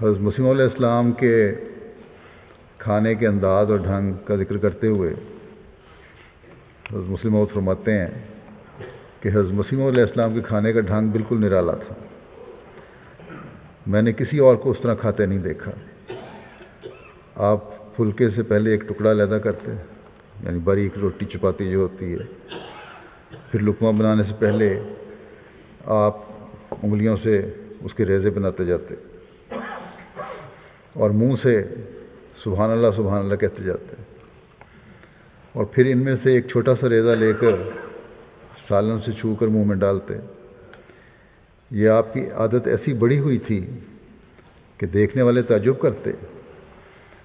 حضرت مسیح علیہ السلام کے کھانے کے انداز اور ڈھنگ کا ذکر کرتے ہوئے حضرت مسلم موعود فرماتے ہیں کہ حضرت مسیح علیہ السلام کے کھانے کا ڈھنگ بالکل نرالا تھا. میں نے کسی اور کو اس طرح کھاتے نہیں دیکھا. آپ پھلکے سے پہلے ایک ٹکڑا علیحدہ کرتے، یعنی باریک روٹی چپاتی جو ہوتی ہے، پھر لقمہ بنانے سے پہلے آپ انگلیوں سے اس کے ریزے بناتے جاتے اور منہ سے سبحان اللہ کہتے جاتے، اور پھر ان میں سے ایک چھوٹا سا ریزہ لے کر سالن سے چھو کر منہ میں ڈالتے. یہ آپ کی عادت ایسی بڑھی ہوئی تھی کہ دیکھنے والے تعجب کرتے،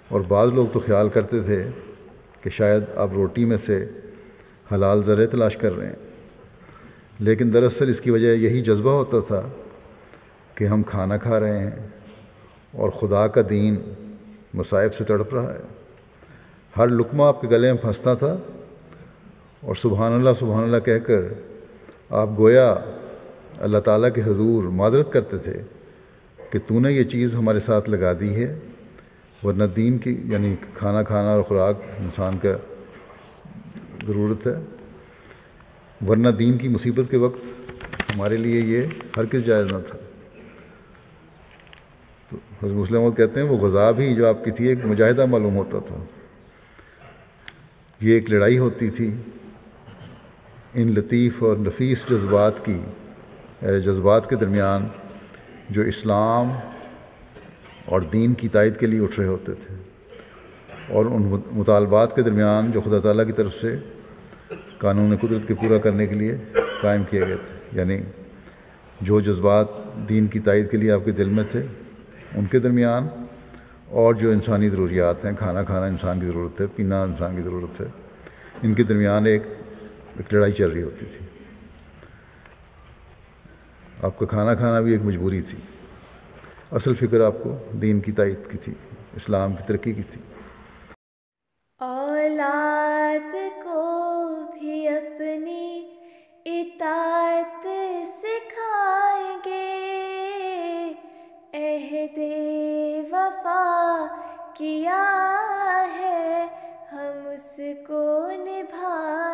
اور بعض لوگ تو خیال کرتے تھے کہ شاید آپ روٹی میں سے حلال ذرے تلاش کر رہے ہیں. لیکن دراصل اس کی وجہ یہی جذبہ ہوتا تھا کہ ہم کھانا کھا رہے ہیں اور خدا کا دین مصائب سے تڑپ رہا ہے. ہر لقمہ آپ کے گلے میں پھنستا تھا، اور سبحان اللہ کہہ کر آپ گویا اللہ تعالیٰ کے حضور معذرت کرتے تھے کہ تو نے یہ چیز ہمارے ساتھ لگا دی ہے، ورنہ دین کی یعنی کھانا کھانا اور خوراک انسان کا ضرورت ہے، ورنہ دین کی مصیبت کے وقت ہمارے لیے یہ ہرگز جائز نہ تھا. تو حضرت مسلم کہتے ہیں وہ غذا بھی جو آپ کی تھی ایک مجاہدہ معلوم ہوتا تھا. یہ ایک لڑائی ہوتی تھی ان لطیف اور نفیس جذبات کے درمیان جو اسلام اور دین کی تائید کے لیے اٹھ رہے ہوتے تھے، اور ان مطالبات کے درمیان جو خدا تعالیٰ کی طرف سے قانون قدرت کے پورا کرنے کے لیے قائم کیے گئے تھے. یعنی جو جذبات دین کی تائید کے لیے آپ کے دل میں تھے ان کے درمیان، اور جو انسانی ضروریات ہیں، کھانا کھانا انسان کی ضرورت ہے، پینا انسان کی ضرورت ہے، ان کے درمیان ایک لڑائی چل رہی ہوتی تھی. آپ کا کھانا کھانا بھی ایک مجبوری تھی. اصل فکر آپ کو دین کی تائید کی تھی، اسلام کی ترقی کی تھی. اولاد کو بھی اپنی اطاعت سکھائیں گے، عہد وفا کیا ہے ہم اس کو نبھائیں